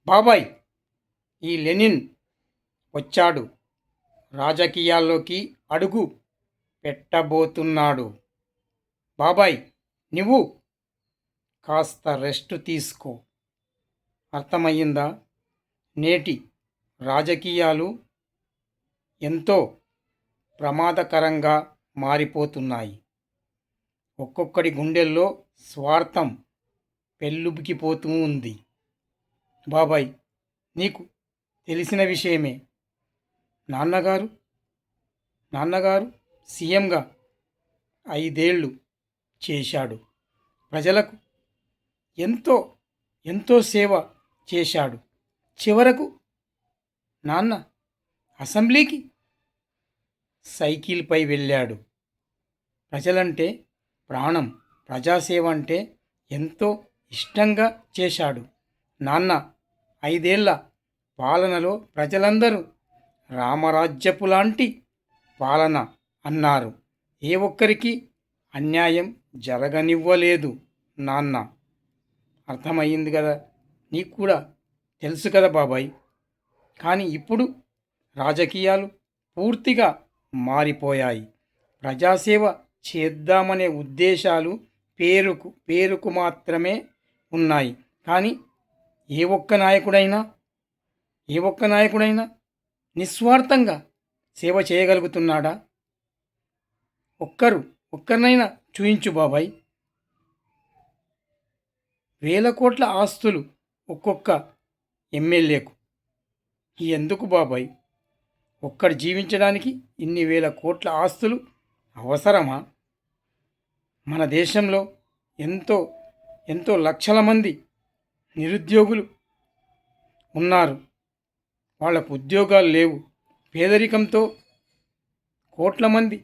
బాబాయ్, ఈ లెనిన్ వచ్చాడు. రాజకీయాల్లోకి అడుగు పెట్టబోతున్నాడు. బాబాయ్, నువ్వు కాస్త రెస్ట్ తీసుకో. అర్థమయ్యిందా? నేటి రాజకీయాలు ఎంతో ప్రమాదకరంగా మారిపోతున్నాయి. ఒక్కొక్కడి గుండెల్లో స్వార్థం పెళ్ళుబికిపోతూ ఉంది. బాబాయ్, నీకు తెలిసిన విషయమే. నాన్నగారు నాన్నగారు సీఎంగా 5 ఏళ్ళు చేశాడు. ప్రజలకు ఎంతో ఎంతో సేవ చేశాడు. చివరకు నాన్న అసెంబ్లీకి సైకిల్పై వెళ్ళాడు. ప్రజలంటే ప్రాణం, ప్రజాసేవ అంటే ఎంతో ఇష్టంగా చేశాడు. నాన్న 5 ఏళ్ల పాలనలో ప్రజలందరూ రామరాజ్యపు లాంటి పాలన అన్నారు. ఏ ఒక్కరికి అన్యాయం జరగనివ్వలేదు నాన్న. అర్థమయ్యింది కదా? నీకు కూడా తెలుసు కదా బాబాయ్. కానీ ఇప్పుడు రాజకీయాలు పూర్తిగా మారిపోయాయి. ప్రజాసేవ చేద్దామనే ఉద్దేశాలు పేరుకు మాత్రమే ఉన్నాయి. కానీ ఏ ఒక్క నాయకుడైనా నిస్వార్థంగా సేవ చేయగలుగుతున్నాడా? ఒక్కరినైనా చూయించు బాబాయ్. 1,000 కోట్ల ఆస్తులు ఒక్కొక్క ఎమ్మెల్యేకు. ఎందుకు బాబాయ్? ఒక్కడు జీవించడానికి ఇన్ని 1,000 కోట్ల ఆస్తులు అవసరమా? మన దేశంలో ఎంతో ఎంతో లక్షల మంది నిరుద్యోగులు ఉన్నారు. వాళ్లకు ఉద్యోగాలు లేవు. పేదరికంతో కోట్ల మంది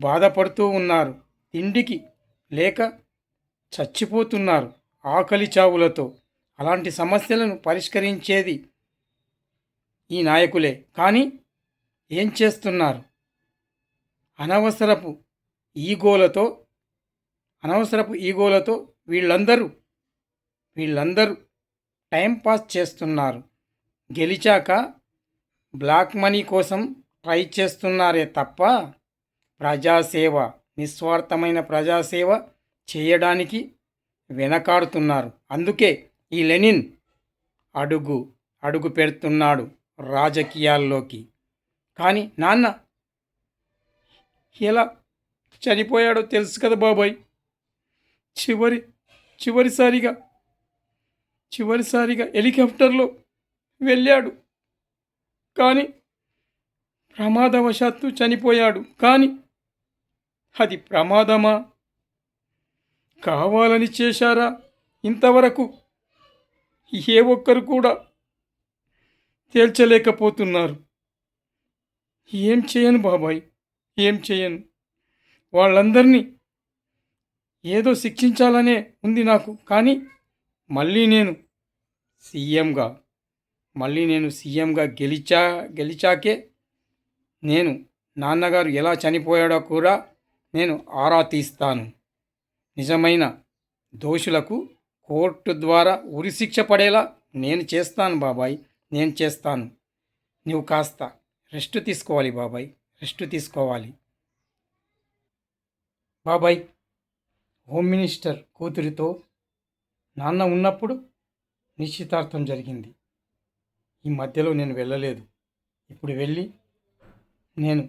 బాధపడుతూ ఉన్నారు. తిండికి లేక చచ్చిపోతున్నారు ఆకలి చావులతో. అలాంటి సమస్యలను పరిష్కరించేది ఈ నాయకులే. కానీ ఏం చేస్తున్నారు? అనవసరపు ఈగోలతో వీళ్ళందరూ టైంపాస్ చేస్తున్నారు. గెలిచాక బ్లాక్ మనీ కోసం ట్రై చేస్తున్నారే తప్ప నిస్వార్థమైన ప్రజాసేవ చేయడానికి వెనకాడుతున్నారు. అందుకే ఈ లెనిన్ అడుగు పెడుతున్నాడు రాజకీయాల్లోకి. కానీ నాన్న ఎలా చనిపోయాడో తెలుసు కదా బాబాయ్. చివరిసారిగా హెలికాప్టర్లో వెళ్ళాడు. కానీ ప్రమాదవశాత్తు చనిపోయాడు. కానీ అది ప్రమాదమా, కావాలని చేశారా? ఇంతవరకు ఏ ఒక్కరు కూడా తేల్చలేకపోతున్నారు. ఏం చేయను బాబాయ్, ఏం చేయను. వాళ్ళందరినీ ఏదో శిక్షించాలనే ఉంది నాకు. కానీ మళ్ళీ నేను సీఎంగా గెలిచాకే నేను నాన్నగారు ఎలా చనిపోయాడో కూడా నేను ఆరా తీస్తాను. నిజమైన దోషులకు కోర్టు ద్వారా ఉరిశిక్ష పడేలా నేను చేస్తాను బాబాయ్, నేను చేస్తాను. నువ్వు కాస్త రెస్ట్ తీసుకోవాలి బాబాయ్, రెస్ట్ తీసుకోవాలి. బాబాయ్, హోమ్ మినిస్టర్ కూతురితో నాన్న ఉన్నప్పుడు నిశ్చితార్థం జరిగింది. ఈ మధ్యలో నేను వెళ్ళలేదు. ఇప్పుడు వెళ్ళి నేను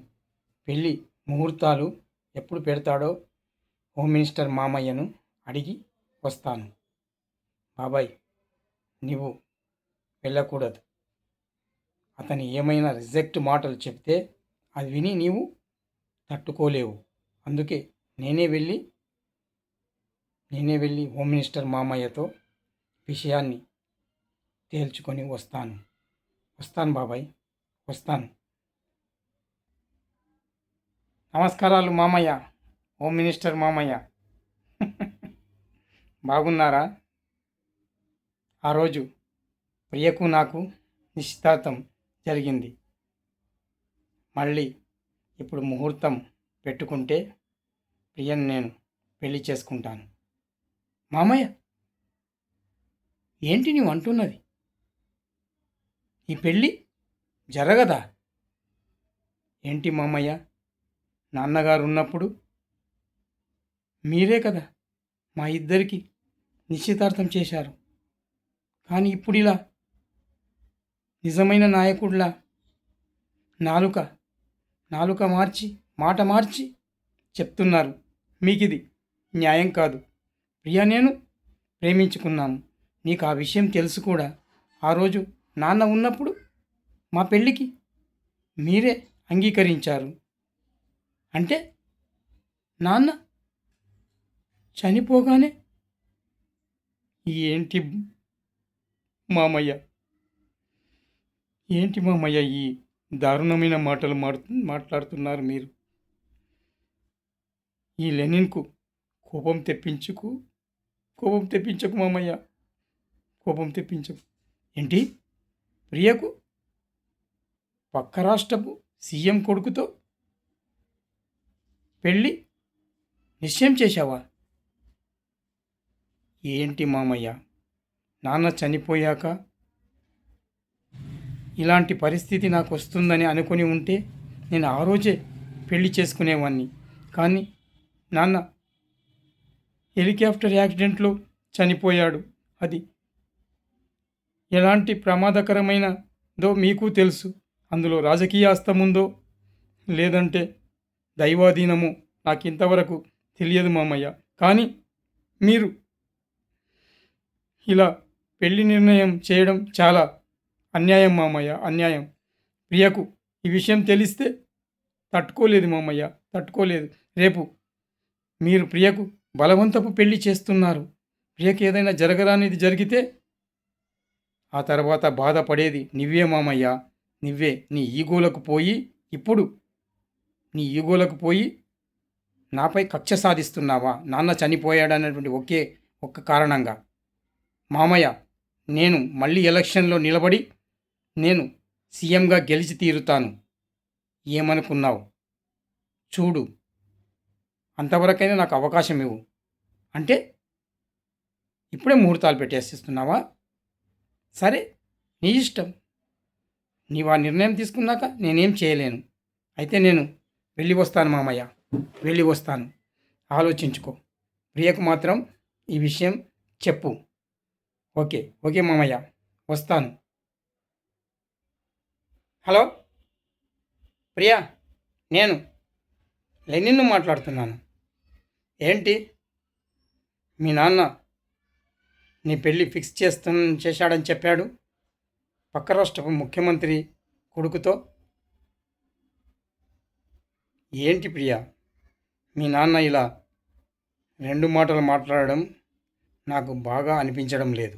పెళ్ళి ముహూర్తాలు ఎప్పుడు పెడతాడో హోమ్ మినిస్టర్ మామయ్యను అడిగి వస్తాను. బాబాయ్, నువ్వు వెళ్ళకూడదు. అతను ఏమైనా రిజెక్ట్ మాటలు చెప్తే అది విని నీవు తట్టుకోలేవు. అందుకే నేనే వెళ్ళి హోమ్ మినిస్టర్ మామయ్యతో విషయాన్ని తేల్చుకొని వస్తాను బాబాయ్, వస్తాను. నమస్కారాలు మామయ్య, హోమ్ మినిస్టర్ మామయ్య. బాగున్నారా? ఆ రోజు ప్రియకు నాకు నిశ్చితార్థం జరిగింది. మళ్ళీ ఇప్పుడు ముహూర్తం పెట్టుకుంటే ప్రియను నేను పెళ్లి చేసుకుంటాను. మామయ్య, ఏంటి నీవు అంటున్నది? ఈ పెళ్ళి జరగదా? ఏంటి మామయ్య, నాన్నగారు ఉన్నప్పుడు మీరే కదా మా ఇద్దరికి నిశ్చితార్థం చేశారు. కానీ ఇప్పుడు ఇలా నిజమైన నాయకుడిలా నాలుక నాలుక మార్చి మాట మార్చి చెప్తున్నారు. మీకిది న్యాయం కాదు. ప్రియా, నేను ప్రేమించుకున్నాము. నీకు ఆ విషయం తెలుసు కూడా. ఆ రోజు నాన్న ఉన్నప్పుడు మా పెళ్ళికి మీరే అంగీకరించారు. అంటే నాన్న చనిపోగానే ఏంటి మామయ్య, ఏంటి మామయ్య ఈ దారుణమైన మాటలు మాట్లాడుతున్నారు మీరు? ఈ లెనిన్కు కోపం తెప్పించకు మామయ్య, కోపం తెప్పించకు. ఏంటి, ప్రియకు పక్క రాష్ట్రపు సీఎం కొడుకుతో పెళ్ళి నిశ్చయం చేశావా? ఏంటి మామయ్య, నాన్న చనిపోయాక ఇలాంటి పరిస్థితి నాకు వస్తుందని అనుకుని ఉంటే నేను ఆ రోజే పెళ్లి చేసుకునేవాడిని. కానీ నాన్న హెలికాప్టర్ యాక్సిడెంట్లో చనిపోయాడు. అది ఎలాంటి ప్రమాదకరమైనదో మీకు తెలుసు. అందులో రాజకీయ హస్తముందో లేదంటే దైవాధీనమో నాకు ఇంతవరకు తెలియదు మామయ్య. కానీ మీరు ఇలా పెళ్లి నిర్ణయం చేయడం చాలా అన్యాయం మామయ్య, అన్యాయం. ప్రియకు ఈ విషయం తెలిస్తే తట్టుకోలేదు మామయ్య, తట్టుకోలేదు. రేపు మీరు ప్రియకు బలవంతపు పెళ్లి చేస్తున్నారు. ప్రియకు ఏదైనా జరగరానిది జరిగితే ఆ తర్వాత బాధపడేది నువ్వే మామయ్య, నువ్వే. నీ ఈగోలకు పోయి నాపై కక్ష సాధిస్తున్నావా? నాన్న చనిపోయాడనేటువంటి ఒక్క కారణంగా. మామయ్య, నేను మళ్ళీ ఎలక్షన్లో నిలబడి నేను సీఎంగా గెలిచి తీరుతాను. ఏమనుకున్నావు? చూడు, అంతవరకైనా నాకు అవకాశం ఇవ్వు. అంటే ఇప్పుడే ముహూర్తాలు పెట్టేసిస్తున్నావా? సరే, నీ ఇష్టం. నీవు ఆ నిర్ణయం తీసుకున్నాక నేనేం చేయలేను. అయితే నేను వెళ్ళి వస్తాను మామయ్య, వెళ్ళి వస్తాను. ఆలోచించుకో. ప్రియకు మాత్రం ఈ విషయం చెప్పు. ఓకే ఓకే మామయ్య, వస్తాను. హలో ప్రియా, నేను లెనిన్ను మాట్లాడుతున్నాను. ఏంటి, మీ నాన్న నీ పెళ్ళి ఫిక్స్ చేశాడని చెప్పాడు పక్క రాష్ట్రపు ముఖ్యమంత్రి కొడుకుతో? ఏంటి ప్రియా, మీ నాన్న ఇలా రెండు మాటలు మాట్లాడడం నాకు బాగా అనిపించడం లేదు.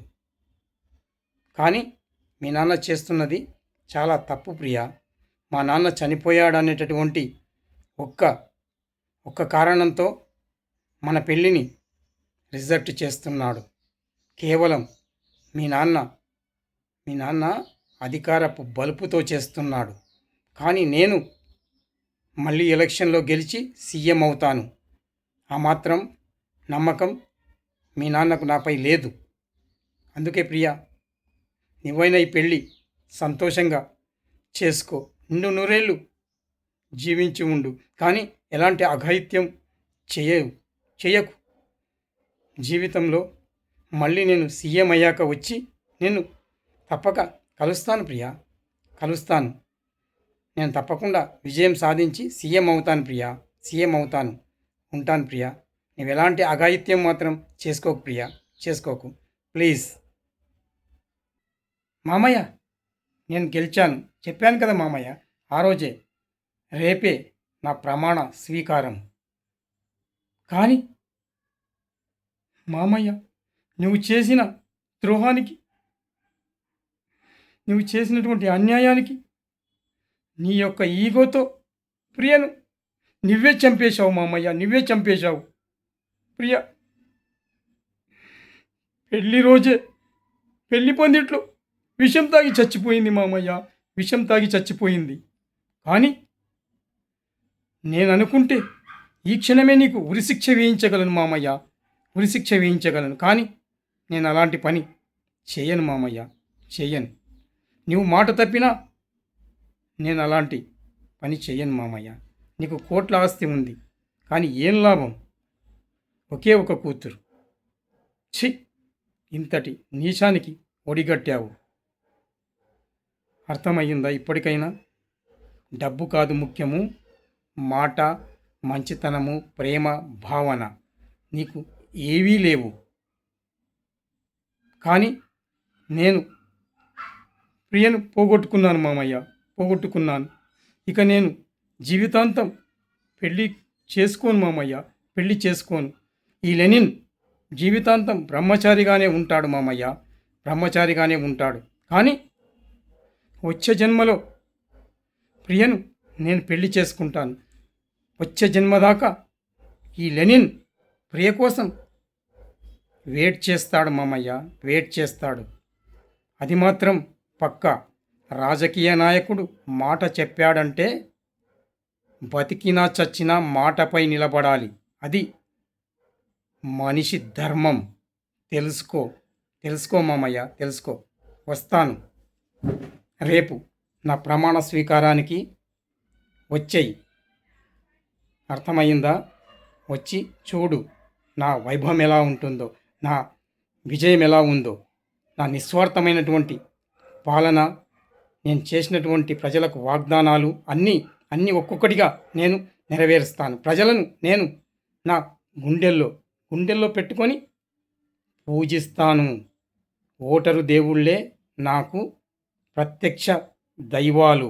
కానీ మీ నాన్న చేస్తున్నది చాలా తప్పు ప్రియా. మా నాన్న చనిపోయాడనేటటువంటి ఒక్క కారణంతో మన పెళ్ళిని రిజెక్ట్ చేస్తున్నాడు. కేవలం మీ నాన్న అధికారపు బలుపుతో చేస్తున్నాడు. కానీ నేను మళ్ళీ ఎలక్షన్లో గెలిచి సీఎం అవుతాను. ఆ మాత్రం నమ్మకం మీ నాన్నకు నాపై లేదు. అందుకే ప్రియా, నువ్వైనా ఈ పెళ్ళి సంతోషంగా చేసుకో. నిన్ను నూరేళ్ళు జీవించి ఉండు. కానీ ఎలాంటి అఘాయిత్యం చేయకు. జీవితంలో మళ్ళీ నేను సీఎం అయ్యాక వచ్చి నేను తప్పక కలుస్తాను ప్రియా, కలుస్తాను. నేను తప్పకుండా విజయం సాధించి సీఎం అవుతాను ప్రియా, సీఎం అవుతాను. ఉంటాను ప్రియా. నువ్వు ఎలాంటి అఘాయిత్యం మాత్రం చేసుకోకు ప్రియా, చేసుకోకు ప్లీజ్. మామయ్య, నేను గెలిచాను చెప్పాను కదా మామయ్య ఆ రోజే. రేపే నా ప్రమాణ స్వీకారం. కానీ మామయ్య, నువ్వు చేసిన ద్రోహానికి, నువ్వు చేసినటువంటి అన్యాయానికి నీ యొక్క ఈగోతో ప్రియను నువ్వే చంపేశావు మామయ్య, నువ్వే చంపేశావు. ప్రియ పెళ్లి రోజే పెళ్లి పందిట్లో విషం తాగి చచ్చిపోయింది మామయ్య, విషం తాగి చచ్చిపోయింది. కానీ నేను అనుకుంటే ఈ క్షణమే నీకు ఉరిశిక్ష వేయించగలను మామయ్య, ఉరిశిక్ష వేయించగలను. కానీ నేను అలాంటి పని చేయను మామయ్య, చేయను. నువ్వు మాట తప్పినా నేను అలాంటి పని చెయ్యను మామయ్య. నీకు కోట్ల ఆస్తి ఉంది, కానీ ఏం లాభం? ఒకే ఒక కూతురు. ఛీ! ఇంతటి నీచానికి ఒడిగట్టావు. అర్థమయ్యిందా ఇప్పటికైనా? డబ్బు కాదు ముఖ్యము, మాట, మంచితనము, ప్రేమ, భావన నీకు ఏవీ లేవు. కానీ నేను ప్రియను పోగొట్టుకున్నాను మామయ్య, పోగొట్టుకున్నాను. ఇక నేను జీవితాంతం పెళ్ళి చేసుకోను మామయ్య, పెళ్ళి చేసుకోను. ఈ లెనిన్ జీవితాంతం బ్రహ్మచారిగానే ఉంటాడు మామయ్య, బ్రహ్మచారిగానే ఉంటాడు. కానీ వచ్చే జన్మలో ప్రియను నేను పెళ్లి చేసుకుంటాను. వచ్చే జన్మ దాకా ఈ లెనిన్ ప్రియ కోసం వెయిట్ చేస్తాడు మామయ్య, వెయిట్ చేస్తాడు. అది మాత్రం పక్కా. రాజకీయ నాయకుడు మాట చెప్పాడంటే బతికినా చచ్చినా మాటపై నిలబడాలి. అది మనిషి ధర్మం. తెలుసుకో, తెలుసుకో మామయ్య, తెలుసుకో. వస్తాను రేపు నా ప్రమాణ స్వీకారానికి. వచ్చేయి. అర్థమయ్యిందా? వచ్చి చూడు నా వైభవం ఎలా ఉంటుందో, నా విజయం ఎలా ఉందో, నా నిస్వార్థమైనటువంటి పాలన, నేను చేసినటువంటి ప్రజలకు వాగ్దానాలు అన్నీ ఒక్కొక్కటిగా నేను నెరవేరుస్తాను. ప్రజలను నేను నా గుండెల్లో పెట్టుకొని పూజిస్తాను. ఓటరు దేవుళ్ళే నాకు ప్రత్యక్ష దైవాలు.